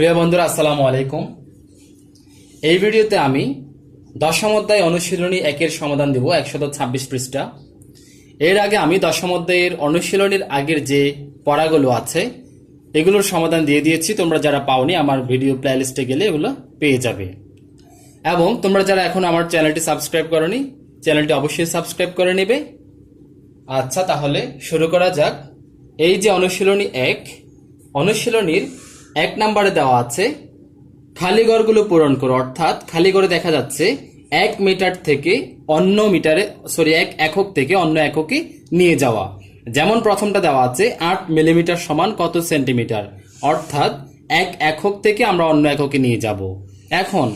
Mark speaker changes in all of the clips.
Speaker 1: প্রিয় বন্ধুরা, আসসালামু আলাইকুম। এই ভিডিওতে আমি দশম অধ্যায় অনুশীলনী একের সমাধান দেব 126 পৃষ্ঠা। এর আগে আমি দশম অধ্যায়ের অনুশীলনীর আগের যে পড়াগুলো আছে এগুলোর সমাধান দিয়ে দিয়েছি। তোমরা যারা পাওনি আমার ভিডিও প্লেলিস্টে গেলে এগুলো পেয়ে যাবে। এবং তোমরা যারা এখন আমার চ্যানেলটি সাবস্ক্রাইব করনি, চ্যানেলটি অবশ্যই সাবস্ক্রাইব করে নেবে। আচ্ছা, তাহলে শুরু করা যাক। এই যে অনুশীলনী এক, অনুশীলনীর 1 নম্বরে দেওয়া আছে খালি ঘরগুলো পূরণ করো। অর্থাৎ খালি ঘরে দেখা যাচ্ছে 1 মিটার থেকে অন্য মিটারে এক একক থেকে অন্য এককে নিয়ে যাওয়া। যেমন প্রথমটা দেওয়া আছে 8 মিলিমিটার সমান কত সেন্টিমিটার। অর্থাৎ 1 একক থেকে আমরা অন্য এককে নিয়ে যাব। এখন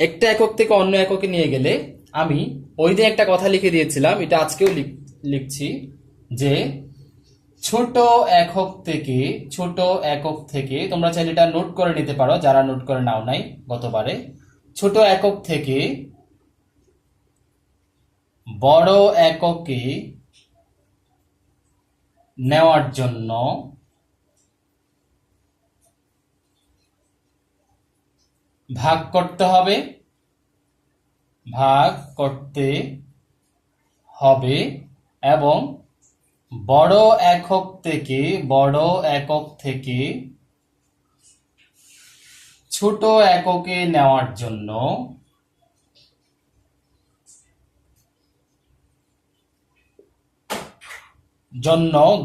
Speaker 1: একটা একক থেকে অন্য এককে নিয়ে গেলে আমি ওই দিন একটা কথা লিখে দিয়েছিলাম, এটা আজকেও লিখছি যে ছোট একক থেকে তোমরা চাইলে এটা নোট করে নিতে পারো যারা নোট করে নাও নাই গতবারে। ছোট একক থেকে বড় এককে নেওয়ার জন্য ভাগ করতে হবে এবং বড় একক থেকে ছোট এককে নেওয়ার জন্য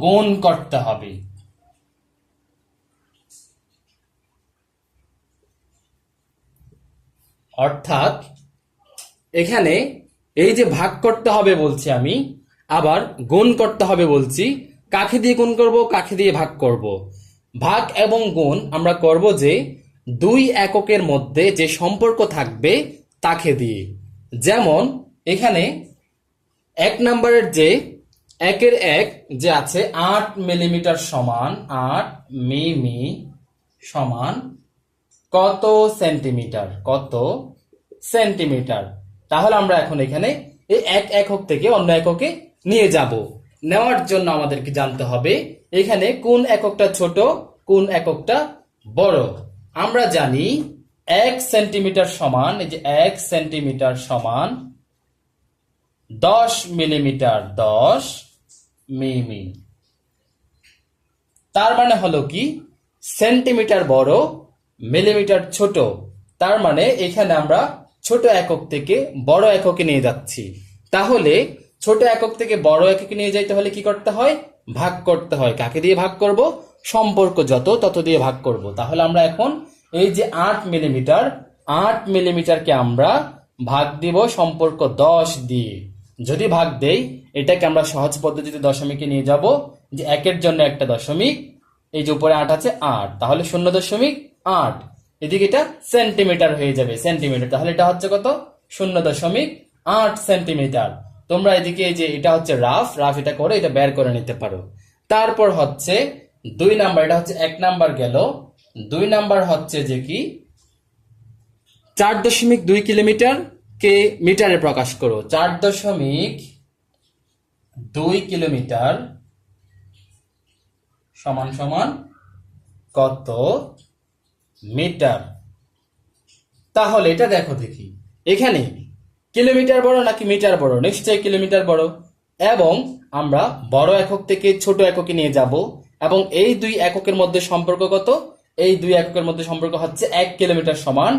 Speaker 1: গুণ করতে হবে। অর্থাৎ এখানে এই যে ভাগ করতে হবে বলছি আমি, আবার গুণ করতে হবে বলছি। কাকে দিয়ে গুণ করব, কাকে দিয়ে ভাগ করব? ভাগ এবং গুণ আমরা করব যে 2 এককের মধ্যে যে সম্পর্ক থাকবে তাকে দিয়ে। যেমন এখানে 1 নম্বরের যে 1-এর 1 যে আছে 8 মিলিমিটার সমান 8 মিমি সমান কত সেন্টিমিটার। তাহলে আমরা এখন এখানে এই 1 একক থেকে অন্য এককে নিয়ে যাব। নেওয়ার জন্য আমাদেরকে জানতে হবে এখানে কোন এককটা ছোট, কোন এককটা বড়। আমরা জানি 1 সেন্টিমিটার সমান, এই যে 1 সেন্টিমিটার সমান 10 মিলিমিটার, 10 মিমি। তার মানে হলো কি সেন্টিমিটার বড়, মিলিমিটার ছোট। তার মানে এখানে আমরা ছোট একক থেকে বড় এককে নিয়ে যাচ্ছি। তাহলে ছোট একক থেকে বড় এককে নিয়ে যাইতে হলে কি করতে হয়? ভাগ করতে হয়। কাকে দিয়ে ভাগ করব? সম্পর্ক যত তত দিয়ে ভাগ করব। তাহলে আমরা এখন এই যে 8 মিলিমিটারকে আমরা ভাগ দিব সম্পর্ক 10 দিয়ে। যদি ভাগ দেই এটাকে আমরা সহজ পদ্ধতিতে দশমিকে নিয়ে যাব, যে 1-এর জন্য একটা দশমিক, এই যে উপরে 8 আছে 8, তাহলে 0.8, এদিকে এটা সেন্টিমিটার হয়ে যাবে, সেন্টিমিটার। তাহলে এটা হচ্ছে কত? 0.8 সেন্টিমিটার। তোমরা এদিকে এই যে এটা হচ্ছে রাফ এটা করে এটা বের করে নিতে পারো। তারপর হচ্ছে 2 নাম্বার, এটা হচ্ছে 1 নাম্বার গেল। 2 নাম্বার হচ্ছে যে কি 4.2 কিলোমিটার কে মিটারে প্রকাশ করো। 4.2 কিলোমিটার সমান সমান কত মিটার? তাহলে এটা দেখো দেখি এখানে কিলোমিটার বড় নাকি মিটার বড়? নিশ্চয়ই কিলোমিটার বড়। এবং আমরা বড় একক থেকে ছোট এককে নিয়ে যাব এবং এই 2 এককের মধ্যে সম্পর্ক কত? এই 2 এককের মধ্যে সম্পর্ক হচ্ছে 1 কিলোমিটার সমান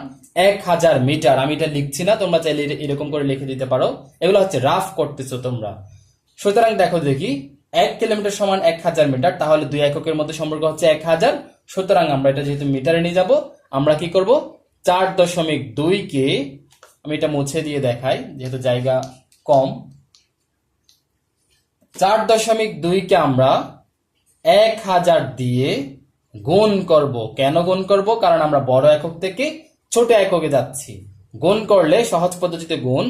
Speaker 1: 1000 মিটার। আমি এটা লিখছি না, তোমরা চাইলে এরকম করে লিখে দিতে পারো। এগুলো হচ্ছে রাফ করতেছো তোমরা। সুতরাং দেখো দেখি 1 কিলোমিটার সমান 1000 মিটার, তাহলে 2 এককের মধ্যে সম্পর্ক হচ্ছে 1000। সুতরাং আমরা এটা যেহেতু মিটারে নিয়ে যাব, আমরা কি করব? 4.2 কে আমি এটা মুছে দিয়ে দেখাই যেহেতু জায়গা কম। 4.2 কে আমরা 1000 দিয়ে গুণ করব। কেন গুণ করব? কারণ আমরা বড় একক থেকে ছোট এককে যাচ্ছি। গুণ করলে সহজ পদ্ধতিতে গুণ।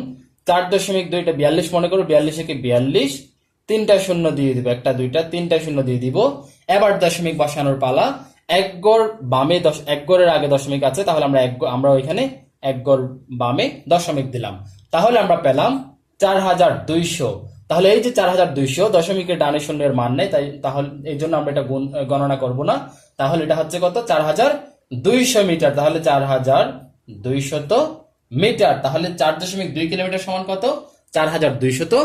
Speaker 1: 4.2 এটা 42 মনে করো, 42 কে 42, 3টা শূন্য দিয়ে দিব, 1টা 2টা 3টা শূন্য দিয়ে দিব। এবার দশমিক বসানোর পালা। 1 গড় বামে 1 গড়ের আগে দশমিক আছে, তাহলে আমরা ওইখানে 1 গড় বামে দশমিক দিলাম। তাহলে আমরা পেলাম 4200। তাহলে এই যে 4200 দশমিকের ডানে শূন্যের মান নেই, তাহলে এই জন্য আমরা এটা গণনা করব না। তাহলে এটা হচ্ছে কত? 200 মিটার, তাহলে 4200 মিটার। তাহলে 4.2 কিলোমিটার সমান কত? 4200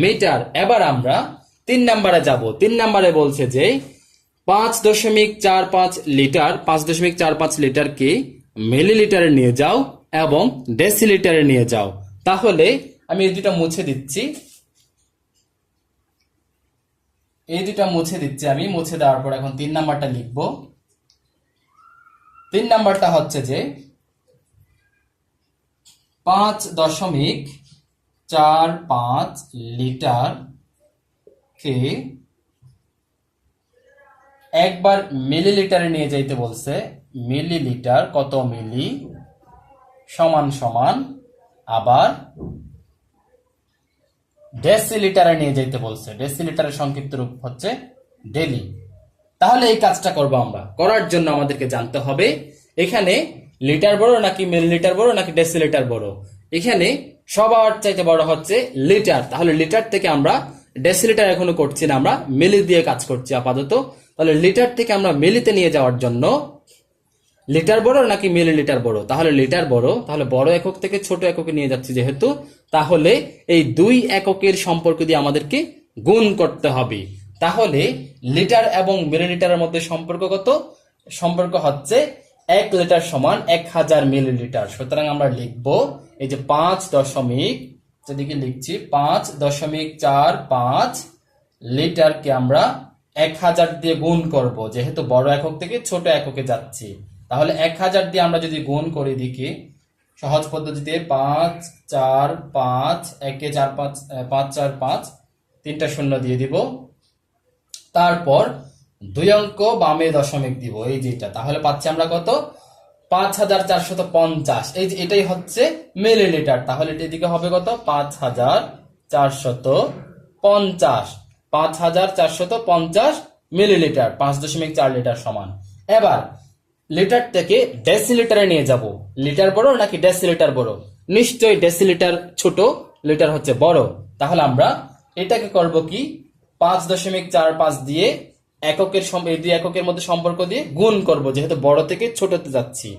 Speaker 1: মিটার। এবার আমরা 3 নম্বরে যাব। 3 নম্বরে বলছে যে 5.45 লিটার, 5.45 লিটারকে মিলিলিটারে নিয়ে যাও এবং ডেসিলিটারে নিয়ে যাও। তাহলে আমি এই দুটা মুছে দিচ্ছি, আমি মুছে দেওয়ার পর এখন 3 নাম্বারটা লিখব। 3 নাম্বারটা হচ্ছে যে 5.45 লিটার কে একবার মিলিলিটারে নিয়ে যাইতে বলছে। মিলিলিটার কত মিলি সমান সমান, আবার ডেসিলিটারে নিয়ে যাইতে বলছে। ডেসিলিটারের সংক্ষিপ্ত রূপ হচ্ছে ডেলি। তাহলে এই কাজটা করব আমরা। করার জন্য আমাদেরকে জানতে হবে এখানে লিটার বড় নাকি মিলিলিটার বড় নাকি ডেসিলিটার বড়। এখানে সবার চাইতে বড় হচ্ছে লিটার। তাহলে লিটার থেকে আমরা ডেসিলিটার এখনো করছি না, আমরা মিলি দিয়ে কাজ করছি আপাতত। তাহলে লিটার থেকে আমরা মিলিতে নিয়ে যাওয়ার জন্য লিটার বড় নাকি মিলিলিটার বড়? তাহলে লিটার বড়। তাহলে বড় একক থেকে ছোট এককে নিয়ে যাচ্ছি যেহেতু, তাহলে এই 2 এককের সম্পর্ক দিয়ে আমাদেরকে গুণ করতে হবে। তাহলে লিটার এবং মিলিলিটারের মধ্যে সম্পর্ক কত? সম্পর্ক হচ্ছে 1 লিটার সমান 1000 মিলিলিটার। সুতরাং আমরা লিখব এই যে 5 যেদিকে লিখছি 5.45 লিটারকে আমরা 1000 দিয়ে গুণ করব, যেহেতু বড় একক থেকে ছোট এককে যাচ্ছি। তাহলে 1000 দিয়ে আমরা যদি গুণ করি দিকে সহজ পদ্ধতিতে 5 4 5 1 4 5 5 4 5 তিনটা শূন্য দিয়ে দিব, তারপর 2 অঙ্ক বামে দশমিক দিব এই যেটা। তাহলে পাচ্ছি আমরা কত? 5450। এই যে এটাই হচ্ছে মিলিলিটার। তাহলে এদিকে হবে কত? 5450। 5450 মিলিলিটার, 5.4 লিটার সমান। এবার লিটার থেকে ডেসিলিটারে নিয়ে যাব। লিটার বড় নাকি ডেসিলিটার বড়? নিশ্চয়ই ডেসিলিটার ছোট, লিটার হচ্ছে বড়। তাহলে আমরা এটাকে করব কি 5.45 দিয়ে এককের এই 2 এককের মধ্যে সম্পর্ক দিয়ে গুণ করব, যেহেতু বড় থেকে ছোটতে যাচ্ছি।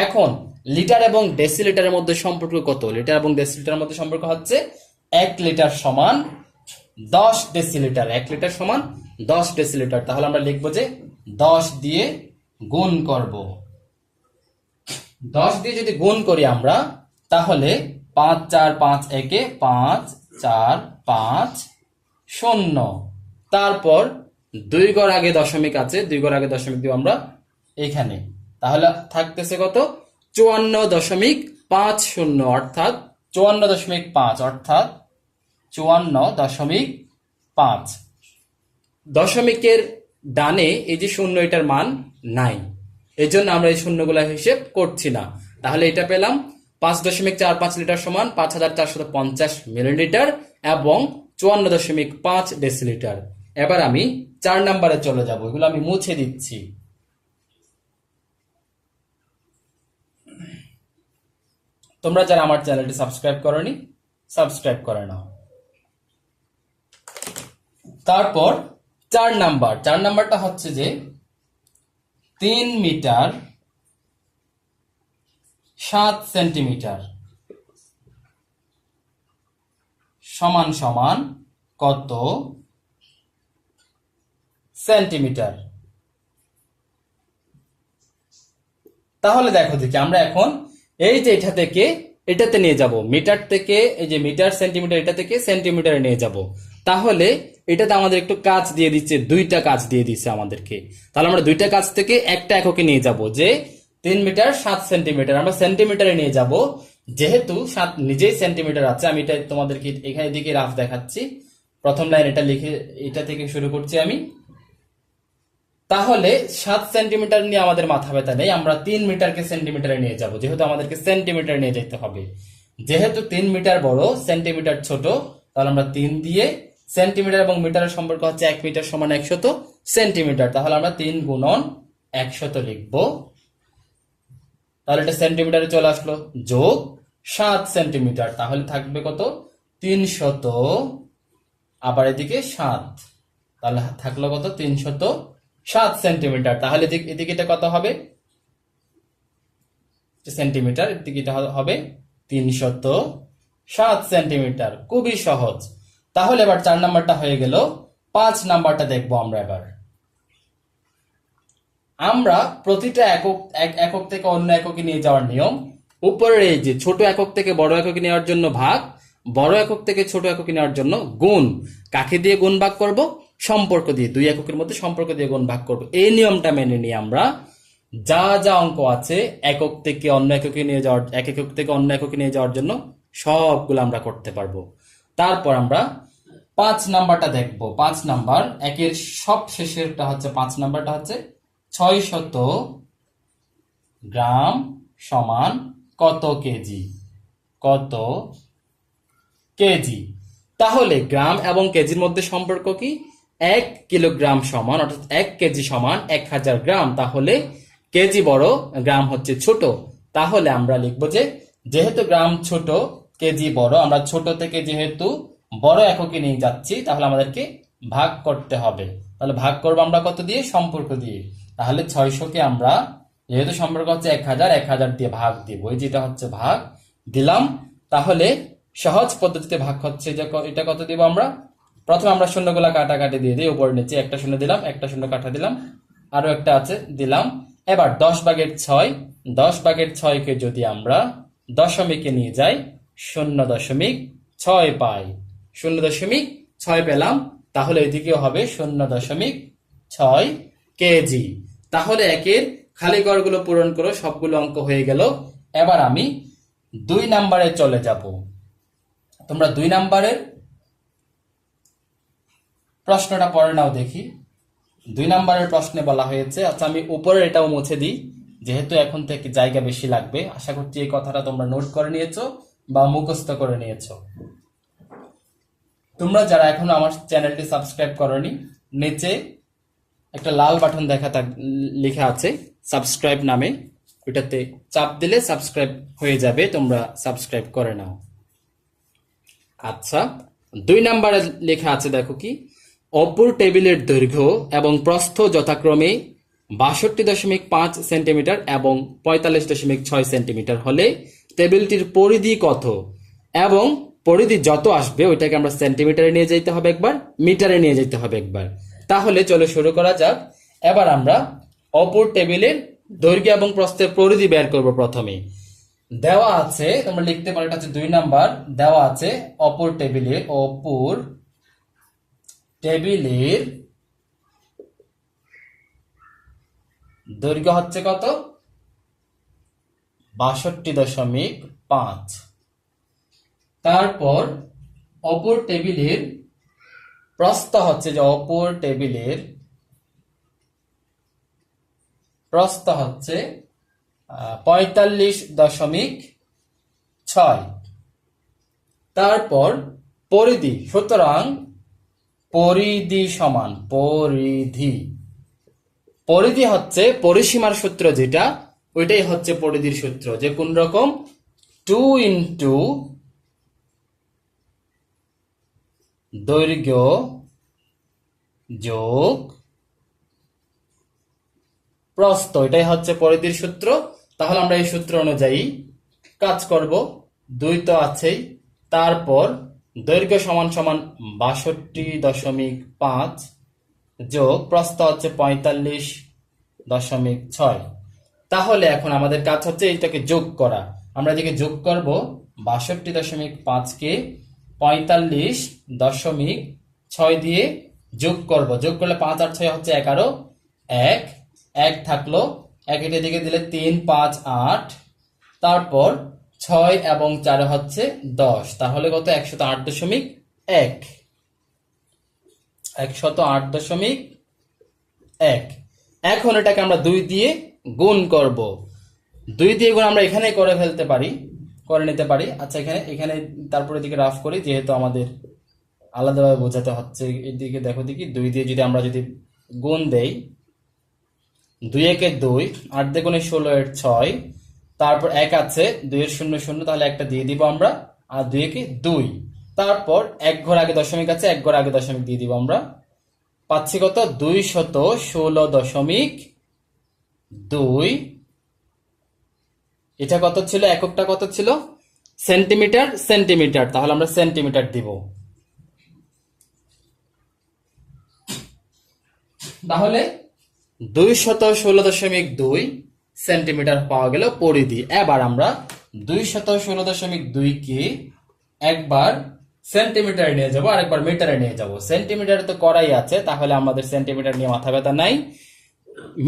Speaker 1: এখন লিটার এবং ডেসিলিটারের মধ্যে সম্পর্ক কত? লিটার এবং ডেসিলিটারের মধ্যে সম্পর্ক হচ্ছে 1 লিটার সমান 10 ডেসিলিটার। 1 লিটার সমান 10 ডেসিলিটার। তাহলে আমরা লিখবো যে 10 দিয়ে গুণ করব। 10 দিয়ে যদি গুণ করি আমরা, তাহলে 5 4 5 1 5 4 5 0। তারপর 2 ঘর আগে দশমিক আছে, 2 ঘর আগে দশমিক দিব আমরা এখানে। তাহলে থাকতেছে কত? 54.50 অর্থাৎ 54.5 অর্থাৎ 54.5। দশমিকের ডানে এই যে শূন্য, এটার মান নাই, এই জন্য আমরা এই শূন্যগুলা হিসেব করছি না। তাহলে এটা পেলাম 5.45 লিটার সমান 5450 মিলিলিটার এবং 54.5 ডেসিলিটার। এবার আমি 4 নম্বরে চলে যাব। এগুলো আমি মুছে দিচ্ছি। তোমরা যারা আমার চ্যানেলটি সাবস্ক্রাইব করনি, সাবস্ক্রাইব করে নাও। তারপর 4 নাম্বার। 4 নাম্বারটা হচ্ছে যে 3 মিটার 7 সেন্টিমিটার সমান সমান কত সেন্টিমিটার? তাহলে দেখো দেখি আমরা এখন এই যে এটা থেকে এটাতে নিয়ে যাব, মিটার থেকে এই যে মিটার সেন্টিমিটার, এটা থেকে সেন্টিমিটারে নিয়ে যাব। তাহলে এটাতে আমাদের একটু কাজ দিয়ে দিচ্ছে, 2টা কাজ দিয়ে দিচ্ছে আমাদেরকে। তাহলে আমরা 2টা কাজ থেকে একটা এককে নিয়ে যাব, যে 3 মিটার 7 সেন্টিমিটার আমরা সেন্টিমিটারে নিয়ে যাব। যেহেতু 7 নিজেই সেন্টিমিটার আছে, আমি এটা তোমাদেরকে এখানে দিকে রাফ দেখাচ্ছি। প্রথম লাইন এটা লিখে এটা থেকে শুরু করছি আমি। তাহলে 7 সেন্টিমিটার নিয়ে আমাদের মাথা ব্যথা নেই, আমরা 3 মিটারকে সেন্টিমিটারে নিয়ে যাব, যেহেতু আমাদেরকে সেন্টিমিটার নিয়ে যেতে হবে। যেহেতু 3 মিটার বড়, সেন্টিমিটার ছোট, তাহলে আমরা 3 দিয়ে, সেন্টিমিটার এবং মিটারের সম্পর্ক হচ্ছে 1 মিটার সমান 100 সেন্টিমিটার। তাহলে আমরা 3 গুণন 100 লিখব। তাহলে এটা সেন্টিমিটারে চলে আসলো, যোগ 7 সেন্টিমিটার। তাহলে থাকবে কত? 300, আবার এদিকে 7, তাহলে থাকলো কত? 307 সেন্টিমিটার। তাহলে এদিকে এটা কত হবে? সেন্টিমিটার, এর দিকে এটা হবে 307 সেন্টিমিটার। খুবই সহজ। তাহলে এবার 4 নাম্বারটা হয়ে গেল। 5 নাম্বারটা দেখবো আমরা এবার। আমরা প্রতিটা একক থেকে অন্য এককে নিয়ে যাওয়ার নিয়ম, উপরের এই যে ছোট একক থেকে বড় এককে নেওয়ার জন্য ভাগ, বড় একক থেকে ছোট এককে নেওয়ার জন্য গুণ। কাকে দিয়ে গুণ ভাগ করব? সম্পর্ক দিয়ে, দুই এককের মধ্যে সম্পর্ক দিয়ে গুণ ভাগ করব। এই নিয়মটা মেনে নিয়ে আমরা যা যা অঙ্ক আছে একক থেকে অন্য এককে নিয়ে যাওয়ার, এক একক থেকে অন্য এককে নিয়ে যাওয়ার জন্য সবগুলো আমরা করতে পারবো। তারপর আমরা 5 নাম্বারটা দেখব। 5 নাম্বার, একের সব শেষেরটা হচ্ছে 5 নাম্বারটা হচ্ছে 600 গ্রাম সমান কত কেজি? কত কেজি? তাহলে গ্রাম এবং কেজির মধ্যে সম্পর্ক কি? 1 কিলোগ্রাম সমান, অর্থাৎ 1 কেজি সমান 1000 গ্রাম। তাহলে কেজি বড়, গ্রাম হচ্ছে ছোট। তাহলে আমরা লিখবো যে যেহেতু গ্রাম ছোট, কেজি বড়, আমরা ছোট থেকে যেহেতু বড় এককে নিয়ে যাচ্ছি, তাহলে আমাদেরকে ভাগ করতে হবে। তাহলে ভাগ করবো আমরা কত দিয়ে? সম্পর্ক দিয়ে। তাহলে 600 কে আমরা, যেহেতু সম্পর্ক হচ্ছে 1000 দিয়ে ভাগ দিব। এই যেটা হচ্ছে ভাগ দিলাম। তাহলে সহজ পদ্ধতিতে ভাগ হচ্ছে যে এটা কত দিব আমরা? প্রথমে আমরা শূন্যগুলা কাটাকাটি দিয়ে দিই, উপরে নিচে একটা শূন্য দিলাম, একটা শূন্য কাটা দিলাম, আরো একটা আছে দিলাম। এবার 10/6, 10/6 কে যদি আমরা দশমিকে নিয়ে যাই, 0.6 পাই। 0.6 পেলাম। তাহলে এদিকেও হবে 0.6 কেজি। তাহলে একের খালি ঘরগুলো পূরণ করো, সবগুলো অঙ্ক হয়ে গেল। এবার আমি 2 নাম্বারে চলে যাব। তোমরা 2 নাম্বারের প্রশ্নটা পড়ে নাও দেখি। 2 নাম্বারের প্রশ্নে বলা হয়েছে, আচ্ছা আমি উপরে এটাও মুছে দিই, যেহেতু এখন থেকে জায়গা বেশি লাগবে। আশা করছি এই কথাটা তোমরা নোট করে নিয়েছো বা মুখস্থ করে নিয়েছো। তোমরা যারা এখনো আমার চ্যানেলটি সাবস্ক্রাইব করনি, নিচে একটা লাল বাটন লেখা আছে সাবস্ক্রাইব নামে, ওইটাতে চাপ দিলে সাবস্ক্রাইব হয়ে যাবে। তোমরা সাবস্ক্রাইব করে নাও। আচ্ছা, 2 নাম্বারে লেখা আছে, দেখো কি, অপর টেবিলের দৈর্ঘ্য এবং প্রস্থ যথাক্রমে 62.5 সেন্টিমিটার এবং 45.6 সেন্টিমিটার হলে টেবিলটির পরিধি কত? এবং পরিধি যত আসবে ওইটাকে আমরা সেন্টিমিটারে নিয়ে যেতে হবে একবার, মিটারে নিয়ে যেতে হবে একবার। তাহলে চলো শুরু করা যাক। এবার আমরা অপর টেবিলের দৈর্ঘ্য এবং প্রস্থের পরিধি বের করব। প্রথমে দেওয়া আছে, তোমরা লিখতে পারো, এটা হচ্ছে 2 নাম্বার। দেওয়া আছে অপর টেবিলের দৈর্ঘ্য হচ্ছে কত? 62.5। তারপর অপর টেবিলের প্রস্থ হচ্ছে, যে অপর টেবিলের প্রস্থ হচ্ছে 45.6। তারপর পরিধি, সুতরাং পরিধি সমান পরিধি হচ্ছে পরিসীমার সূত্র যেটা, ওইটাই হচ্ছে পরিধির সূত্র, যে কোন রকম 2 ইন্টু দৈর্ঘ্য যোগ প্রস্থ, এটাই হচ্ছে পরিধির সূত্র। তাহলে আমরা এই সূত্র অনুযায়ী কাজ করব। 2 তো আছেই, তারপর দৈর্ঘ্য সমান সমান 62.5 যোগ প্রস্থ হচ্ছে 45.6। তাহলে এখন আমাদের কাজ হচ্ছে এইটাকে যোগ করা। আমরা এদিকে যোগ করব 62.5 কে 45.6 দিয়ে যোগ করব। যোগ করলে 5 আর 6 হচ্ছে 11, 1 থাকলো, 1 এদিকে দিলে 3, 5, 8, তারপর 6 এবং 4 হচ্ছে 10। তাহলে কত? 108.1। 108.1। এখন এটাকে আমরা 2 দিয়ে গুণ করব। 2 দিয়ে গুণ আমরা এখানে করে নিতে পারি। আচ্ছা, এখানে তারপরে এদিকে রাফ করি, যেহেতু আমাদের আলাদাভাবে বোঝাতে হচ্ছে। এদিকে দেখো দেখি, 2 দিয়ে যদি আমরা গুণ দেই, 2 একে 2, 8 দ্বিগুণে 16 এর 6, তারপর 1 আছে, 2 এর 0 0, তাহলে একটা দিয়ে দিব আমরা, আর 2 একে 2, তারপর 1 ঘর আগে দশমিক আছে, 1 ঘর আগে দশমিক দিয়ে দিব আমরা। পাচ্ছি কত? 216.2। এটা কত ছিল, এককটা কত ছিল, সেন্টিমিটার, সেন্টিমিটার, তাহলে আমরা সেন্টিমিটার দিব। তাহলে 216.2 সেন্টিমিটার পাওয়া গেল পরিধি। এবার আমরা 216.2 কে একবার সেন্টিমিটারে নিয়ে যাব আর একবার মিটারে নিয়ে যাব। সেন্টিমিটারে তো করাই আছে, তাহলে আমাদের সেন্টিমিটার নিয়ে মাথা ব্যথা নাই,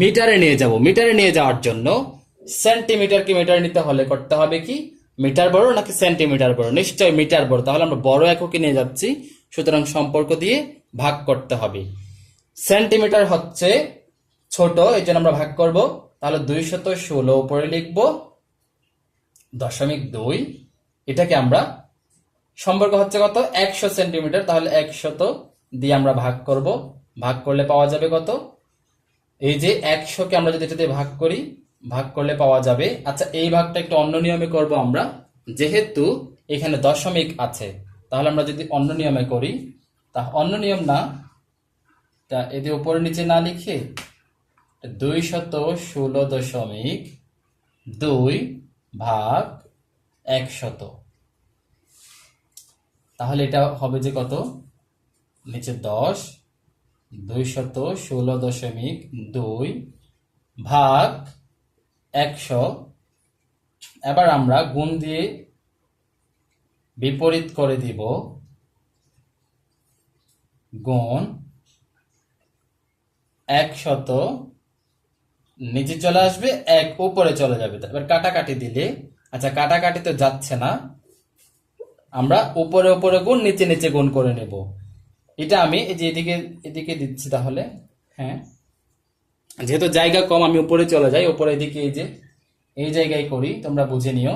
Speaker 1: মিটারে নিয়ে যাব। মিটারে নিয়ে যাওয়ার জন্য সেন্টিমিটারকে মিটার নিতে হলে করতে হবে কি, মিটার বড় নাকি সেন্টিমিটার বড়? নিশ্চয় মিটার বড়, তাহলে আমরা বড় এককে নিয়ে যাচ্ছি, সুতরাং সম্পর্ক দিয়ে ভাগ করতে হবে। সেন্টিমিটার হচ্ছে ছোট, এই জন্য আমরা ভাগ করব। তাহলে 216 উপরে লিখবো 0.2, এটাকে আমরা সম্পর্ক হচ্ছে কত, 100 সেন্টিমিটার, তাহলে 100 দিয়ে আমরা ভাগ করব। ভাগ করলে পাওয়া যাবে কত, এই যে 100 কে আমরা যদি এটা দিয়ে ভাগ করি, ভাগ করলে পাওয়া যাবে। আচ্ছা, এই ভাগটা একটু অন্য নিয়মে করব আমরা, যেহেতু এখানে দশমিক আছে, তাহলে আমরা যদি অন্য নিয়মে করি, তা অন্য নিয়ম না, তা এদের উপরে নিচে না লিখে 216.2 ভাগ 100, তাহলে এটা হবে যে কত, নিচে 10, 216.2 ভাগ 100। এবার আমরা গুণ দিয়ে বিপরীত করে দিব, গুণ 100 নিচে চলে আসবে, 1 উপরে চলে যাবে। এবার কাটাকাটি দিলে, আচ্ছা কাটাকাটি তো যাচ্ছে না, আমরা উপরে উপরে গুণ, নিচে নিচে গুণ করে নেব। এটা আমি এই যে এদিকে এদিকে দিচ্ছি, তাহলে হ্যাঁ, যেহেতু জায়গা কম আমি উপরে চলে যাই, উপরে এদিকে এই যে এই জায়গায় করি, তোমরা বুঝে নিও।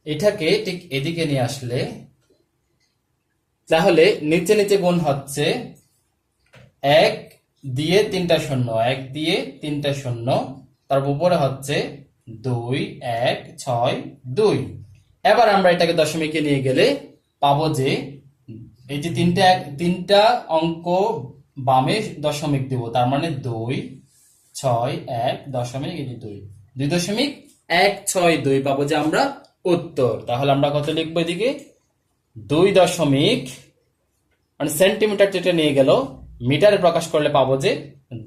Speaker 1: এটাকে ঠিক এদিকে নিয়ে আসলে, তাহলে নিচে নিচে গুণ হচ্ছে 1 দিয়ে 3টা শূন্য, 1 দিয়ে 3টা শূন্য, তারপর উপরে হচ্ছে 2, 1, 6, 2। এবার আমরা এটাকে দশমিকে নিয়ে গেলে পাবো যে এই যে তিনটা অঙ্ক বামে দশমিক দিব, তার মানে 2, 6, 1 দশমিক, এই যে 2.162 পাবো যে আমরা উত্তর। তাহলে আমরা কত লিখবো এদিকে, 2 দশমিক, মানে সেন্টিমিটার যেটা নিয়ে গেল মিটারে প্রকাশ করলে পাবো যে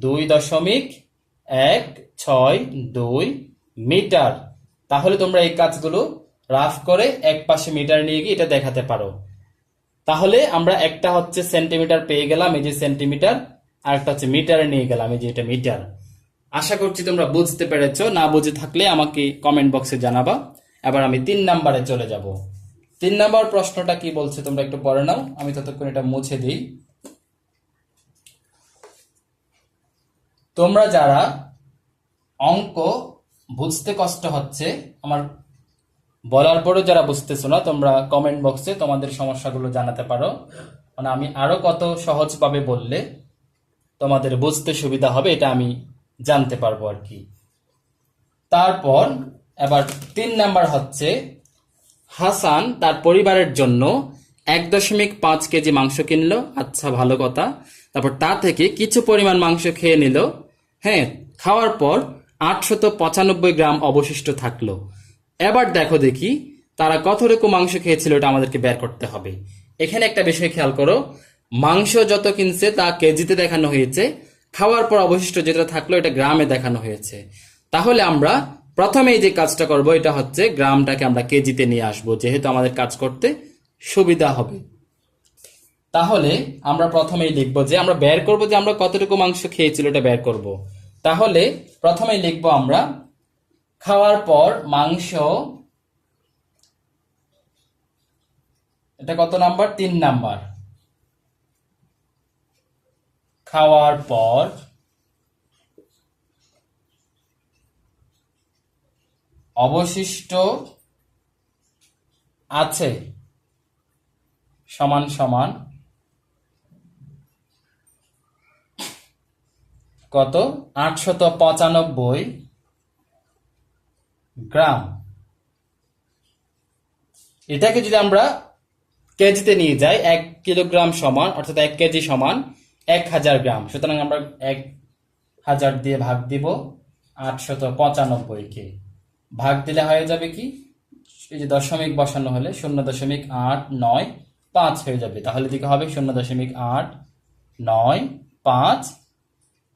Speaker 1: 2.162 মিটার। তাহলে তোমরা এই কাজগুলো রাফ করে এক পাশে মিটার নিয়ে গিয়ে এটা দেখাতে পারো। তাহলে আমরা একটা হচ্ছে সেন্টিমিটার পেয়ে গেলাম, এই যে সেন্টিমিটার, আর একটা হচ্ছে মিটারে নিয়ে গেলাম, এই যে এটা মিটার। আশা করছি তোমরা বুঝতে পেরেছো, না বুঝে থাকলে আমাকে কমেন্ট বক্সে জানাবা। এবার আমি 3 নাম্বারে চলে যাব। 3 নাম্বার প্রশ্নটা কি বলছে তোমরা একটু পড়ে নাও, আমি ততক্ষণ এটা মুছে দিই। তোমরা যারা অঙ্ক বুঝতে কষ্ট হচ্ছে, আমার বলার পরেও যারা বুঝতেছো না, তোমরা কমেন্ট বক্সে তোমাদের সমস্যাগুলো জানাতে পারো, মানে আমি আরো কত সহজভাবে বললে তোমাদের বুঝতে সুবিধা হবে, এটা আমি জানতে পারবো আর কি। তারপর এবার 3 নাম্বার হচ্ছে, হাসান তার পরিবারের জন্য 1.5 কেজি মাংস কিনলো। আচ্ছা, ভালো কথা। তারপর তা থেকে কিছু পরিমাণ মাংস খেয়ে নিল, হ্যাঁ, খাওয়ার পর 895 গ্রাম অবশিষ্ট থাকলো। এবার দেখো দেখি তারা কতটুকু মাংস খেয়েছিল, এটা আমাদেরকে বের করতে হবে। এখানে একটা বিষয় খেয়াল করো, মাংস যত কিনছে তা কেজিতে দেখানো হয়েছে, খাওয়ার পর অবশিষ্ট যেটা থাকলো এটা গ্রামে দেখানো হয়েছে। তাহলে আমরা প্রথমেই যে কাজটা করব, এটা হচ্ছে গ্রামটাকে আমরা কেজিতে নিয়ে আসবো, যেহেতু আমাদের কাজ করতে সুবিধা হবে। তাহলে আমরা প্রথমেই লিখবো যে আমরা বের করব যে আমরা কতটুকু মাংস খেয়েছিল, এটা বের করব। তাহলে প্রথমেই লিখবো আমরা খাওয়ার পর মাংস, এটা কত নাম্বার, 3 নাম্বার। খাওয়ার পর অবশিষ্ট আছে সমান সমান কত, 895 গ্রাম। এটাকে যদি আমরা কেজিতে নিয়ে যাই, 1 কিলোগ্রাম সমান, অর্থাৎ 1 কেজি সমান 1000 গ্রাম। সুতরাং আমরা 1000 দিয়ে ভাগ দিব 895 কে। ভাগ দিলে হয়ে যাবে কি, এই যে দশমিক বসানো হলে 0.895 হয়ে যাবে, তাহলে এদিকে হবে 0.895,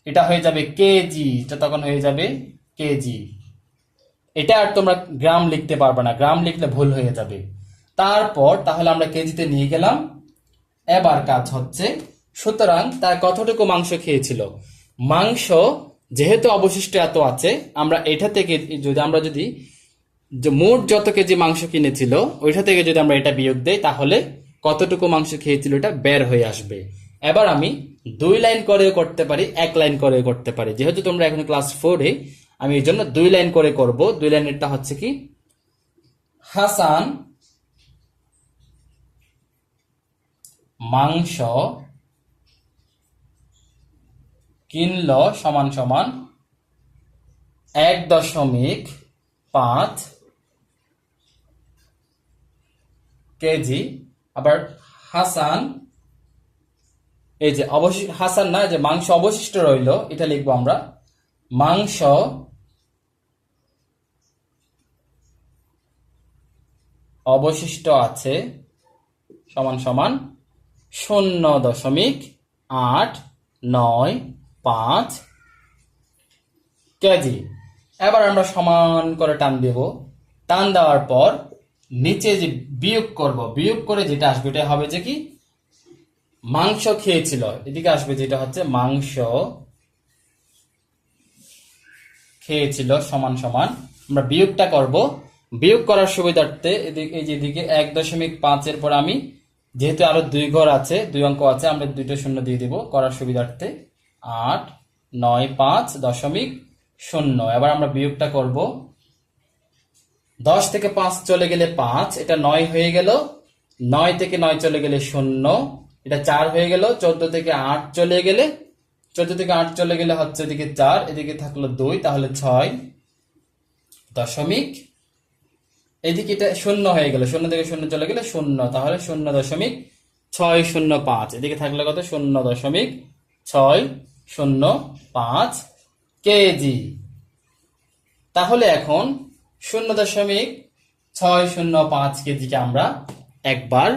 Speaker 1: এটা হয়ে যাবে কেজি, এটা তখন হয়ে যাবে কেজি। এটা আর তোমরা গ্রাম লিখতে পারবে না, গ্রাম লিখলে ভুল হয়ে যাবে। তারপর তাহলে আমরা কেজিতে নিয়ে গেলাম, এবার কাজ হচ্ছে, সুতরাং তার কতটুকু মাংস খেয়েছিল, মাংস যেহেতু অবশিষ্ট এত আছে, আমরা এটা থেকে যদি যে মোট যত কেজি মাংস কিনেছিল ওইটা থেকে যদি আমরা এটা বিয়োগ দেই, তাহলে কতটুকু মাংস খেয়েছিল এটা বের হয়ে আসবে। এবার আমি 2 লাইন করেও করতে পারি, 1 লাইন করেও করতে পারি, যেহেতু তোমরা এখন ক্লাস 4-এ, আমি এই জন্য 2 লাইন করে করব। 2 লাইনেরটা হচ্ছে কি, হাসান মাংস কিনলো সমান সমান 1.5 কেজি। আবার হাসান, এই যে হাসান না, যে মাংস অবশিষ্ট রইলো, এটা লিখবো আমরা, মাংস অবশিষ্ট আছে সমান সমান 0.895 কেজি। এবার আমরা সমান করে টান দেব, টান দেওয়ার পর নিচে যে বিয়োগ করব, বিয়োগ করে যেটা আসবে এটা হবে যে কি, মাংস খেয়েছিল, এদিকে আসবে যেটা হচ্ছে মাংস খেয়েছিল সমান সমান, আমরা বিয়োগটা করব। বিয়োগ করার সুবিধার্থে এদিকে, এই যে এদিকে 1.5 পর আমি, যেহেতু আরো 2 ঘর আছে, 2 অঙ্ক আছে, আমরা 2টা শূন্য দিয়ে দিব করার সুবিধার্থে, 895.0। এবার আমরা বিয়োগটা করব, 10 থেকে 5 চলে গেলে 5, এটা 9 হয়ে গেল, 9 থেকে 9 চলে গেলে 0, এটা 4 হয়ে গেল, 14 থেকে 8 চলে গেলে, 14 থেকে 8 চলে গেলে হচ্ছে এদিকে 4, এদিকে থাকলো 2, তাহলে 6 দশমিক, এদিকে এটা 0 হয়ে গেল, 0 থেকে 0 চলে গেলে 0, তাহলে 0.605, এদিকে থাকলে কত, 0.605 কেজি। তাহলে এখন 0.605 কেজিকে আমরা একবার,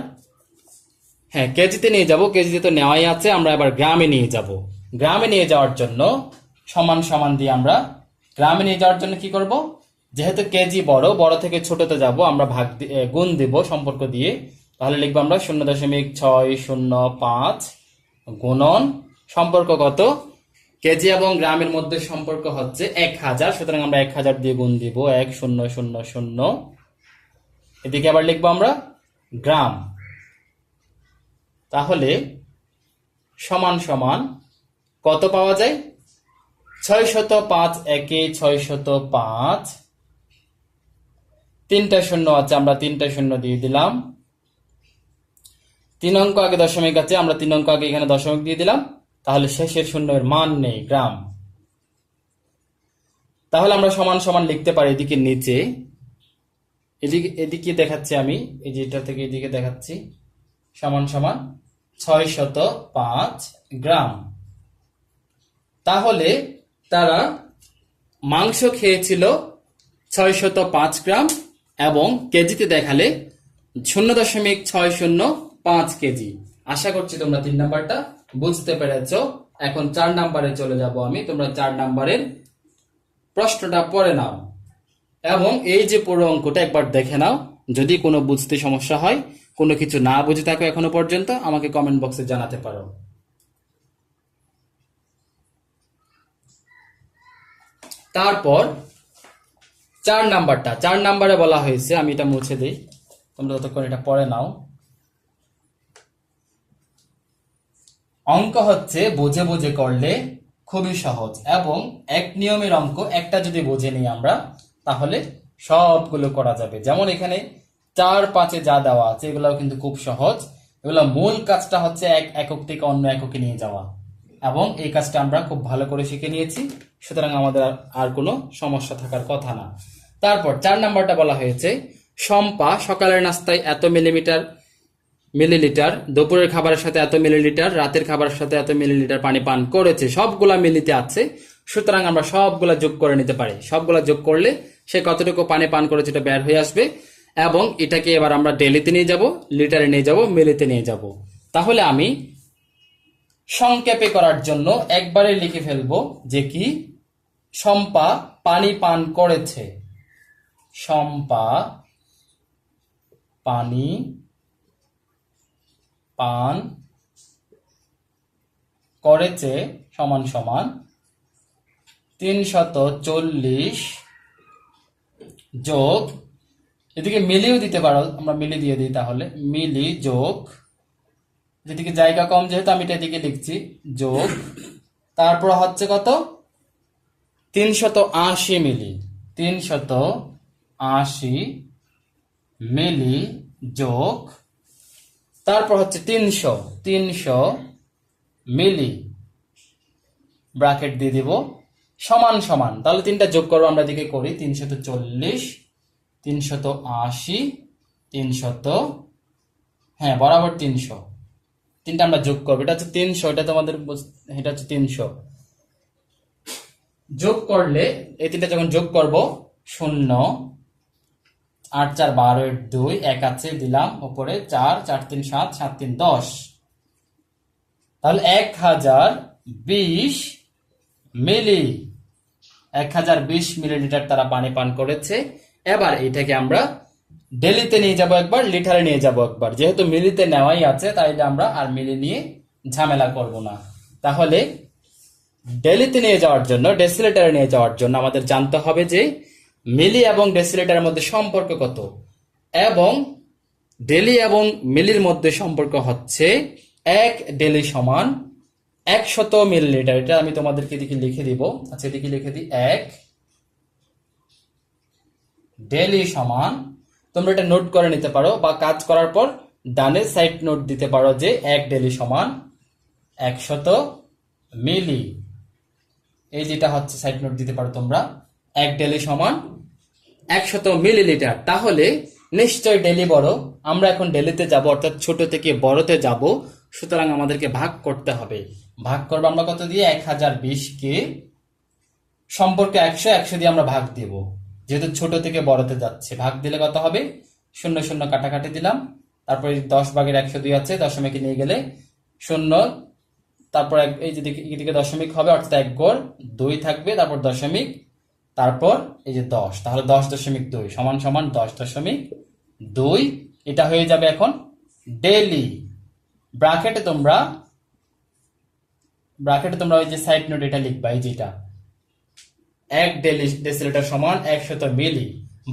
Speaker 1: হ্যাঁ কেজিতে নিয়ে যাব, কেজিতে তো নেওয়াই আছে, আমরা এবার গ্রামে নিয়ে যাব। গ্রামে নিয়ে যাওয়ার জন্য সমান সমান দিয়ে আমরা গ্রামে নিয়ে যাওয়ার জন্য কি করব, যেহেতু কেজি বড়, বড় থেকে ছোটতে যাব, আমরা গুণ দেব সম্পর্ক দিয়ে, তাহলে লিখবো আমরা 0.605 গুণন সম্পর্ক কত, কেজি এবং গ্রামের মধ্যে সম্পর্ক হচ্ছে 1000, সুতরাং আমরা 1000 দিয়ে গুণ দিব, 1000। এদিকে আবার লিখবো আমরা গ্রাম, তাহলে সমান সমান কত পাওয়া যায়, 605 একে 605, 3টা শূন্য আছে, আমরা 3টা শূন্য দিয়ে দিলাম, 3 অঙ্ক আগে দশমিক আছে, আমরা 3 অঙ্ক আগে এখানে দশমিক দিয়ে দিলাম, তাহলে শেষের শূন্যের মান নেই, গ্রাম। তাহলে আমরা সমান সমান লিখতে পারি এদিকে নিচে, এদিকে দেখাচ্ছি আমি, এই যে এটা থেকে এদিকে দেখাচ্ছি, সমান সমান 605 গ্রাম। তাহলে তারা মাংস খেয়েছিল 605 গ্রাম এবং কেজিতে দেখালে 0.605 কেজি। আশা করছি তোমরা 3 নাম্বারটা বুঝতে পেরেছো। এখন 4 নাম্বারে চলে যাব আমি, তোমরা 4 নাম্বারের প্রশ্নটা পড়ে নাও এবং এই যে পুরো অঙ্কটা একবার দেখে নাও। যদি কোনো বুঝতে সমস্যা হয়, কোনো কিছু না বুঝে থাকো এখনো পর্যন্ত, আমাকে কমেন্ট বক্সে জানাতে পারো। তারপর 4 নাম্বারটা, 4 নাম্বারে বলা হয়েছে, আমি এটা মুছে দিই, তোমরা ততক্ষণ এটা পড়ে নাও। অঙ্ক হচ্ছে বুঝে বুঝে করলে খুবই সহজ এবং এক নিয়মের অঙ্ক, একটা যদি বুঝে নিই আমরা তাহলে সবগুলো করা যাবে। যেমন এখানে 4-5-এ যা দেওয়া আছে এগুলোও কিন্তু খুব সহজ। এগুলো মূল কাজটা হচ্ছে এক একক থেকে অন্য এককে নিয়ে যাওয়া এবং এই কাজটা আমরা খুব ভালো করে শিখে নিয়েছি, সুতরাং আমাদের আর কোনো সমস্যা থাকার কথা না। তারপর 4 নাম্বারটা বলা হয়েছে, শম্পা সকালের নাস্তায় এত মিলিলিটার, দুপুরের খাবারের সাথে এত মিলিলিটার, রাতের খাবারের সাথে এত মিলিলিটার পানি পান করেছে, সবগুলা মিলিতে আছে, সুতরাং আমরা সবগুলা যোগ করে নিতে পারি। সবগুলা যোগ করলে সে কতটুকু পানি পান করেছে এটা বের হয়ে আসবে, এবং এটাকে এবার আমরা ডেলিতে নিয়ে যাব, লিটারে নিয়ে যাব, মিলিতে নিয়ে যাব। তাহলে আমি সংক্ষেপে করার জন্য একবারে লিখে ফেলবো যে কি, শম্পা পানি পান করেছে, শম্পা পানি পান করেছে সমান সমান 340 যোগ, এদিকে মিলিও দিতে পারো, আমরা মিলি দিয়ে দিই, তাহলে মিলি যোগ, যেদিকে জায়গা কম যেহেতু আমি এটা এদিকে লিখছি, যোগ, তারপর হচ্ছে কত 380 মিলি, 380 মিলি যোগ, তারপর হচ্ছে 300 মিলি, ব্র্যাকেট দিয়ে দিব, সমান সমান, তাহলে তিনটা যোগ করবো, আমরা এদিকে করি 340, 380, 300, হ্যাঁ বরাবর 300, তিনটা আমরা যোগ করবো, এটা হচ্ছে 300, এটা তোমাদের এটা হচ্ছে 300, যোগ করলে এই তিনটা যখন যোগ করব 0, 8 4 12 2, 1 আছে দিলাম উপরে, 4 4 3 7 7 3 10, তাহলে 1020 মিলি, 1020 মিলিলিটার তারা পানি পান করেছে। এবার এটাকে আমরা ডেলিতে নিয়ে যাব একবার, লিটারে নিয়ে যাব একবার, যেহেতু মিলিতে নেওয়াই আছে তাই আমরা আর মিলি নিয়ে ঝামেলা করব না। তাহলে ডেলিতে নিয়ে যাওয়ার জন্য, ডেসিলিটারে নিয়ে যাওয়ার জন্য আমাদের জানতে হবে যে মিলি এবং ডেসিলিটারের মধ্যে সম্পর্ক কত, এবং ডেলি এবং মিলির মধ্যে সম্পর্ক হচ্ছে 1 ডেলি সমান 100 মিলিলিটার। এটা আমি তোমাদেরকে এদিকে লিখে দিব, আচ্ছা এদিকে লিখে দিই, 1 ডেলি সমান, তোমরা এটা নোট করে নিতে পারো বা কাজ করার পর ডানে সাইড নোট দিতে পারো যে 1 ডেলি সমান 100 মিলি, এই যেটা হচ্ছে সাইড নোট দিতে পারো তোমরা, 1 ডেলি সমান 100 মিলিলিটার। তাহলে নিশ্চয় ডেলি বড়, আমরা এখন ডেলিতে যাব, অর্থাৎ ছোট থেকে বড়তে যাব, সুতরাং আমাদেরকে ভাগ করতে হবে। ভাগ করবো আমরা কত দিয়ে, 1020 কে সম্পর্কে 100, 100 দিয়ে আমরা ভাগ দেব, যেহেতু ছোট থেকে বড়তে যাচ্ছে। ভাগ দিলে কত হবে, 0 0 কাটাকাটি দিলাম, তারপরে 10 ভাগের 102 আছে, দশমিকে নিয়ে গেলে 0, তারপর এই যে এদিকে দশমিক হবে, অর্থাৎ 1 গড় 2 থাকবে, তারপর দশমিক, তারপর এই যে 10, তাহলে 10.2 সমান সমান 10.2, এটা হয়ে যাবে এখন ডেলি। ব্র্যাকেটে তোমরা ওই যে সাইড নোট এটা লিখবা, এই যেটা 1 ডেসিলিটার সমান 100 মিলি,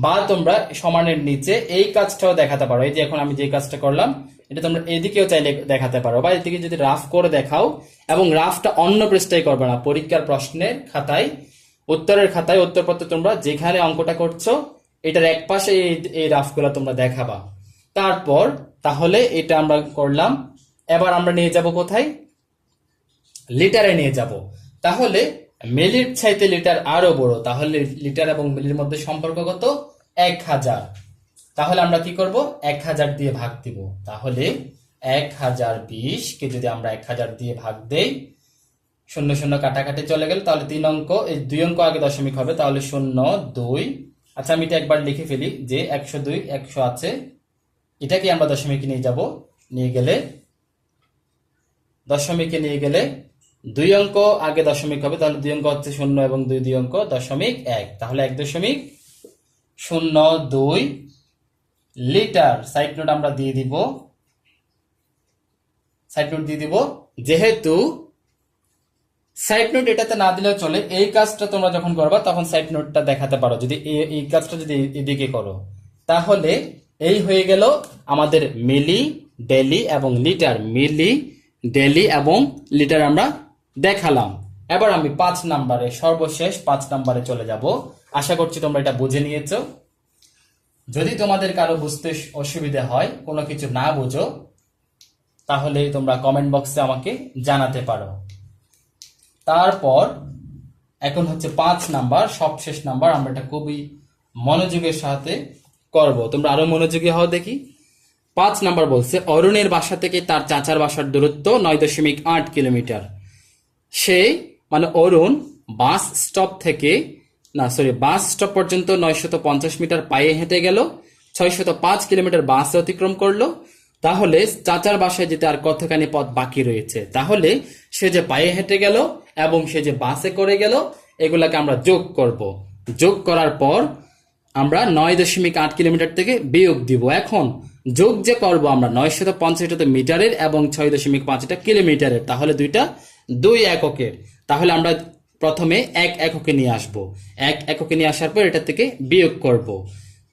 Speaker 1: বা তোমরা সমানের নিচে এই কাজটাও দেখাতে পারো, এই যে এখন আমি যে কাজটা করলাম এটা তোমরা এদিকেও চাইলে দেখাতে পারো, বা এদিকে যদি রাফ করে দেখাও, এবং রাফটা অন্য পৃষ্ঠায় করবে না, পরীক্ষার প্রশ্নের খাতায়, উত্তরের খাতায়, উত্তরপত্রে তোমরা যেখানে অঙ্কটা করছো এটার এক পাশে এই রাফগুলো তোমরা দেখাবা। তারপর তাহলে এটা আমরা করলাম, এবার আমরা নিয়ে যাব কোথায়, লিটারে নিয়ে যাব। তাহলে মিলির চাইতে লিটার আরো বড়, তাহলে লিটার এবং মিলির মধ্যে সম্পর্ক কত, 1000। তাহলে আমরা কি করব, 1000 দিয়ে ভাগ দিব, তাহলে 1020 কে যদি আমরা 1000 দিয়ে ভাগ দেই, 0 0 কাটাকাটি চলে গেল, তাহলে 3 অঙ্ক, এই 2 অঙ্ক আগে দশমিক হবে, তাহলে 0 2, আচ্ছা আমি এটা একবার লিখে ফেলি যে 102 100 আছে, এটাকে আমরা দশমিকে নিয়ে যাব, নিয়ে গেলে দশমিকে নিয়ে গেলে 2 অঙ্ক আগে দশমিক হবে, তাহলে 2 অঙ্ক হচ্ছে 0 এবং 2 অঙ্ক 0.1, তাহলে 1.02 লিটার। সাইড নোট আমরা দিয়ে দিব, সাইড নোট দিয়ে দিব, যেহেতু সাইড নোট এটাতে না দিলেও চলে, এই কাজটা তোমরা যখন করবা তখন সাইড নোটটা দেখাতে পারো, যদি এই কাজটা যদি এদিকে করো, তাহলে এই হয়ে গেল আমাদের মিলি, ডেলি এবং লিটার, মিলি, ডেলি এবং লিটার আমরা দেখালাম। এবার আমি 5 নাম্বারে, সর্বশেষ 5 নাম্বারে চলে যাব। আশা করছি তোমরা এটা বুঝে নিয়েছো। যদি তোমাদের কারো বুঝতে অসুবিধা হয়, কোনো কিছু না বুঝো, তাহলে তোমরা কমেন্ট বক্সে আমাকে জানাতে পারো। তারপর এখন হচ্ছে 5 নাম্বার, সবশেষ নাম্বার, আমরা এটা খুবই মনোযোগের সাথে করব, তোমরা আরো মনোযোগী হও দেখি। 5 নাম্বার বলছে, অরুণের বাসা থেকে তার চাচার বাসার দূরত্ব 9.8 কিলোমিটার। সে মানে অরুণ বাস স্টপ থেকে বাস স্টপ পর্যন্ত 950 মিটার পায়ে হেঁটে গেল, 605 কিলোমিটার বাসে অতিক্রম করলো। তাহলে চাচার বাসায় যেতে আর কতখানি পথ বাকি রয়েছে? তাহলে সে যে পায়ে হেঁটে গেল এবং সে যে বাসে করে গেল, এগুলাকে আমরা যোগ করব। যোগ করার পর আমরা 9.8 কিলোমিটার থেকে বিয়োগ দিব। এখন যোগ যে করব আমরা 950 মিটারের এবং 6.5 কিলোমিটারের, তাহলে দুইটা 2 এককের। তাহলে আমরা প্রথমে 1 এককে নিয়ে আসব, 1 এককে নিয়ে আসার পর এটা থেকে বিয়োগ করব।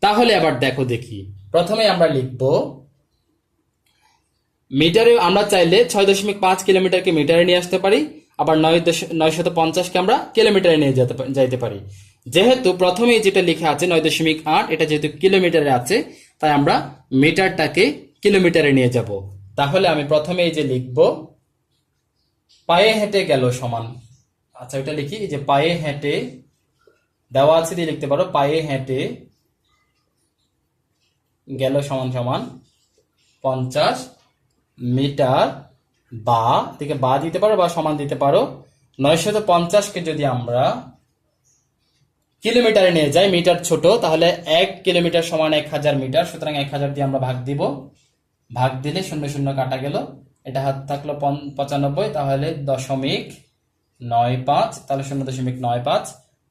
Speaker 1: তাহলে আবার দেখি, প্রথমে আমরা লিখব মিটারে, আমরা চাইলে 6.5 কিলোমিটারকে মিটারে নিয়ে আসতে পারি, আবার 950কে আমরা কিলোমিটারে নিয়ে যাইতে পারি। যেহেতু প্রথমে যেটা লেখা আছে 9.8, এটা যেহেতু কিলোমিটারে আছে, তাই আমরা মিটারটাকে কিলোমিটারে নিয়ে যাব। তাহলে আমি প্রথমে এই যে লিখব পায়ে হেঁটে গেল সমান, আচ্ছা এটা লিখি, এই যে পায়ে হেঁটে দেওয়া আছে দিয়ে লিখতে পারো, পায়ে হেঁটে গেল সমান সমান 50 মিটার, বা দিকে বা দিতে পারো বা সমান দিতে পারো। 950কে যদি আমরা কিলোমিটারে নিয়ে যাই, মিটার ছোট, তাহলে 1 কিলোমিটার সমান 1000 মিটার, সুতরাং 1000 দিয়ে আমরা ভাগ দিব। ভাগ দিলে 0 0 কাটা গেল, এটা হাত থাকলো 95, তাহলে 0.95, তাহলে 0.95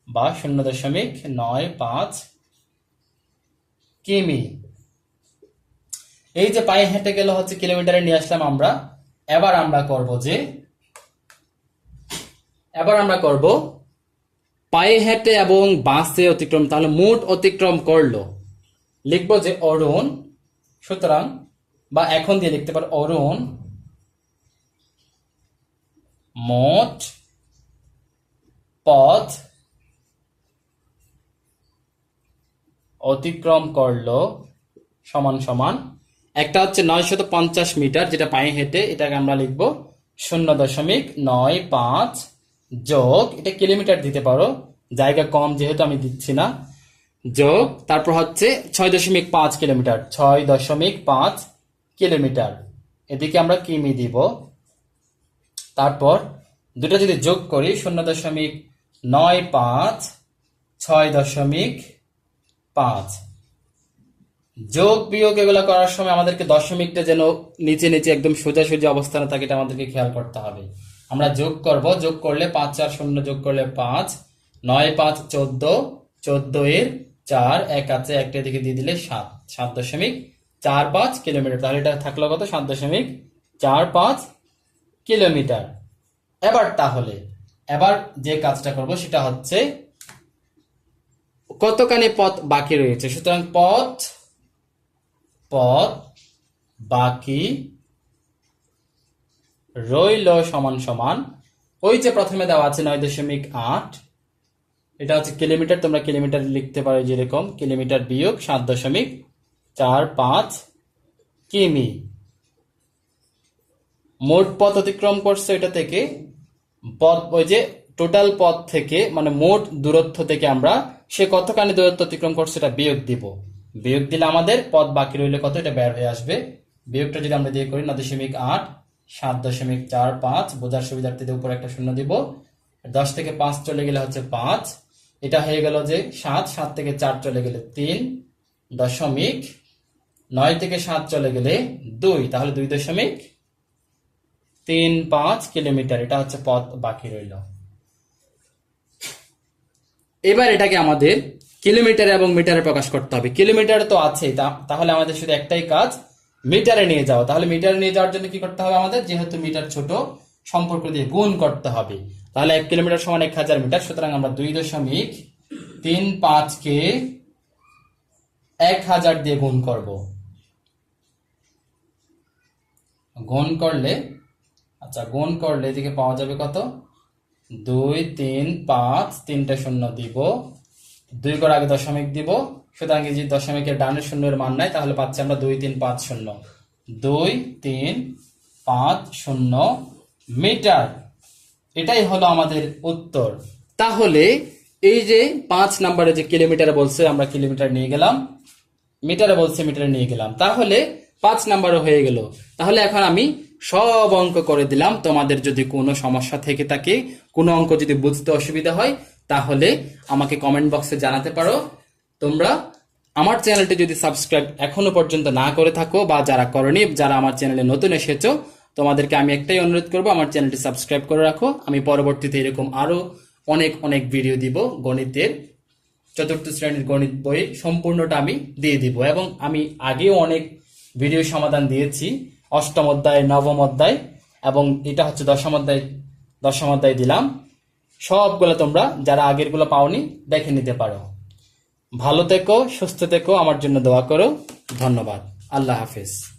Speaker 1: বা 0.95 কিমি। এই যে পায়ে হেঁটে গেল হচ্ছে কিলোমিটারে নিয়ে আসলাম আমরা। এবার আমরা করব পায়ে হেঁটে এবং বাসে অতিক্রম, তাহলে মোট অতিক্রম করলো, লিখবো যে অরুণ, সুতরাং বা এখন দিয়ে লিখতে পারো অরুণ মোট পথ অতিক্রম করলো সমান সমান, একটা হচ্ছে 950 মিটার যেটা পায়ে হেঁটে, এটাকে আমরা লিখবো 0.95 যোগ, এটা কিলোমিটার দিতে পারো, জায়গা কম যেহেতু আমি দিচ্ছি না, যোগ তারপর হচ্ছে 6.5 কিলোমিটার, 6.5 কিলোমিটার, এদিকে আমরা কিমি দিব। তারপর দুটা যদি যোগ করি 0.95 6.5, যোগ বিয়োগ এগুলো করার সময় আমাদেরকে দশমিকটা যেন নিচে নিচে একদম সোজাসুজি অবস্থানে থাকে, এটা আমাদেরকে খেয়াল করতে হবে। আমরা যোগ করব, যোগ করলে 5 4 0 যোগ করলে 5, 9 5 14, 14 এর 4, 1 আছে, একটা দিকে দিয়ে দিলে 7, 7.45 কিলোমিটার, তাহলে এটা থাকলো কত? 7.45 কিলোমিটার। এবার যে কাজটা করব সেটা হচ্ছে কতখানি পথ বাকি রয়েছে, সুতরাং পথ বাকি রইল সমান সমান, ওই যে প্রথমে দেওয়া আছে 9.8, এটা হচ্ছে কিলোমিটার, তোমরা কিলোমিটার লিখতে পারো যেরকম, কিলোমিটার বিয়োগ 7.45 কিমি। মোট পথ অতিক্রম করছে এটা থেকে, পথ ওই যে টোটাল পথ থেকে মানে মোট দূরত্ব থেকে আমরা সে কতখানি দূরত্ব অতিক্রম করছে এটা বিয়োগ দিব। বিয়োগ দিলে আমাদের পথ বাকি রইলে কত, এটা বের হয়ে আসবে। বিয়োগটা যদি আমরা দিয়ে করি 9.8 7.45, বোঝার সুবিধার্থে উপরে একটা শূন্য দিব, 10 থেকে 5 চলে গেলে হচ্ছে 5, এটা হয়ে গেল যে 7, 7 থেকে 4 চলে গেলে 3, 9 থেকে 7 চলে গেলে 2, তাহলে 2.35 কিলোমিটার, এটা হচ্ছে পথ বাকি রইল। এবার এটাকে আমাদের কিলোমিটার এবং মিটারে প্রকাশ করতে হবে। কিলোমিটার তো আছে, তাহলে আমাদের শুধু একটাই কাজ, মিটারে নিয়ে যাও। তাহলে মিটারে নিয়ে যাওয়ার জন্য কি করতে হবে আমাদের, যেহেতু মিটার ছোট, সম্পর্ক দিয়ে গুণ করতে হবে। তাহলে 1 কিলোমিটার সমান 1000 মিটার, সুতরাং আমরা 2.35 কে 1000 দিয়ে গুণ করব। গুণ করলে এদিকে পাওয়া যাবে কত, 2 3 5, 3টে শূন্য দিব, 2 করে আগে দশমিক দিব, সুতরাং এই যে দশমিকের ডানের শূন্যের মান নাই, তাহলে পাচ্ছি আমরা 2 3 5 0, 2 3 5 0 মিটার। এটাই হলো আমাদের উত্তর। তাহলে এই যে 5 নম্বরে যে কিলোমিটারে বলছে আমরা কিলোমিটার নিয়ে গেলাম, মিটারে বলছে মিটারে নিয়ে গেলাম, তাহলে 5 নম্বরে হয়ে গেল। তাহলে এখন আমি সব অঙ্ক করে দিলাম। তোমাদের যদি কোনো সমস্যা থেকে থাকে, কোনো অঙ্ক যদি বুঝতে অসুবিধা হয়, তাহলে আমাকে কমেন্ট বক্সে জানাতে পারো। তোমরা আমার চ্যানেলটি যদি সাবস্ক্রাইব এখনো পর্যন্ত না করে থাকো বা যারা করনি, যারা আমার চ্যানেলে নতুন এসেছো, তোমাদেরকে আমি একটাই অনুরোধ করবো, আমার চ্যানেলটি সাবস্ক্রাইব করে রাখো। আমি পরবর্তীতে এরকম আরো অনেক অনেক ভিডিও দিব গণিতের, চতুর্থ শ্রেণীর গণিত বই সম্পূর্ণটা আমি দিয়ে দিব। এবং আমি আগেও অনেক ভিডিও সমাধান দিয়েছি, অষ্টম অধ্যায়, নবম অধ্যায়, এবং এটা হচ্ছে দশম অধ্যায় দিলাম। সবগুলো তোমরা যারা আগের গুলো পাওনি দেখে নিতে পারো। ভালো থেকো, সুস্থ থেকো, আমার জন্য দোয়া করো। ধন্যবাদ। আল্লাহ হাফেজ।